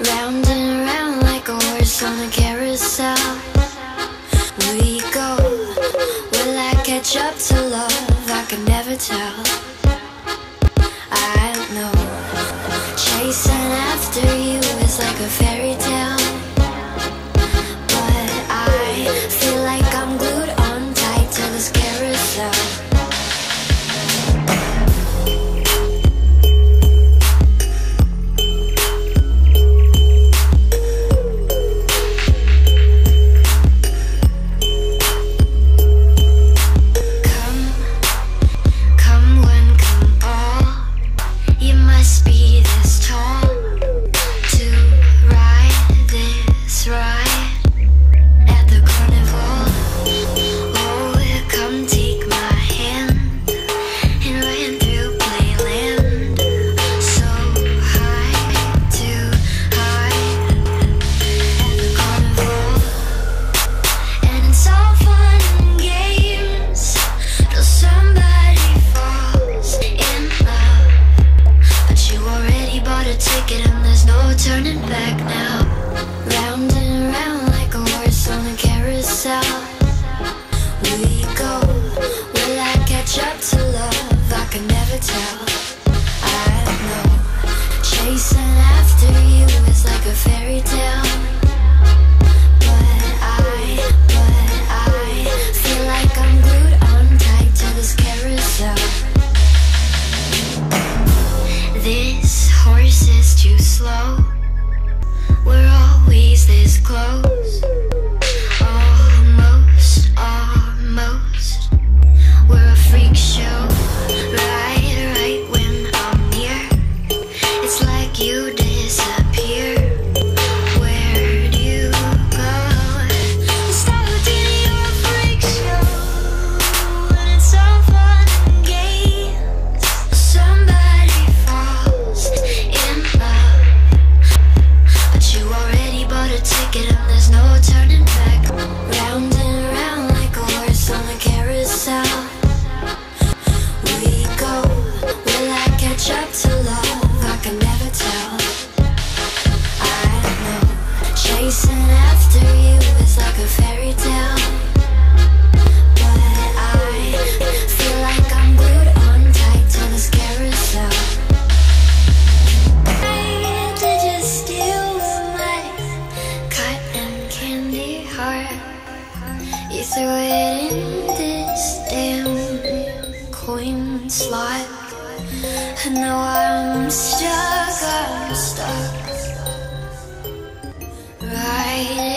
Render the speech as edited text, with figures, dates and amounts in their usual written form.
Round and round like a horse on a carousel we go. Will I catch up to love? I can never tell. I don't know. Chasing after you is like a fairy tale, but I feel like I'm glued on tight to this carousel. Turning back now. Round and round like a horse on a carousel we go. Will I catch up to love? I can never tell. I don't know. Chasing after you is like a fairy tale, but I feel like I'm glued on tight to this carousel. This horse is too slow. We're always this close. Almost, almost. We're a freak show. Right when I'm near, it's like you disappear. Where'd you go? Started your freak show, and it's all fun and games. Somebody falls in love, you already bought a ticket and there's no turning back. Round and round like a horse on a carousel we go. Will I catch up to love? I can never tell. I don't know. Chasing after you is like a fairy tale, but I feel like I'm glued on tight to this carousel. Did you steal you threw it in this damn coin slot, and now I'm stuck right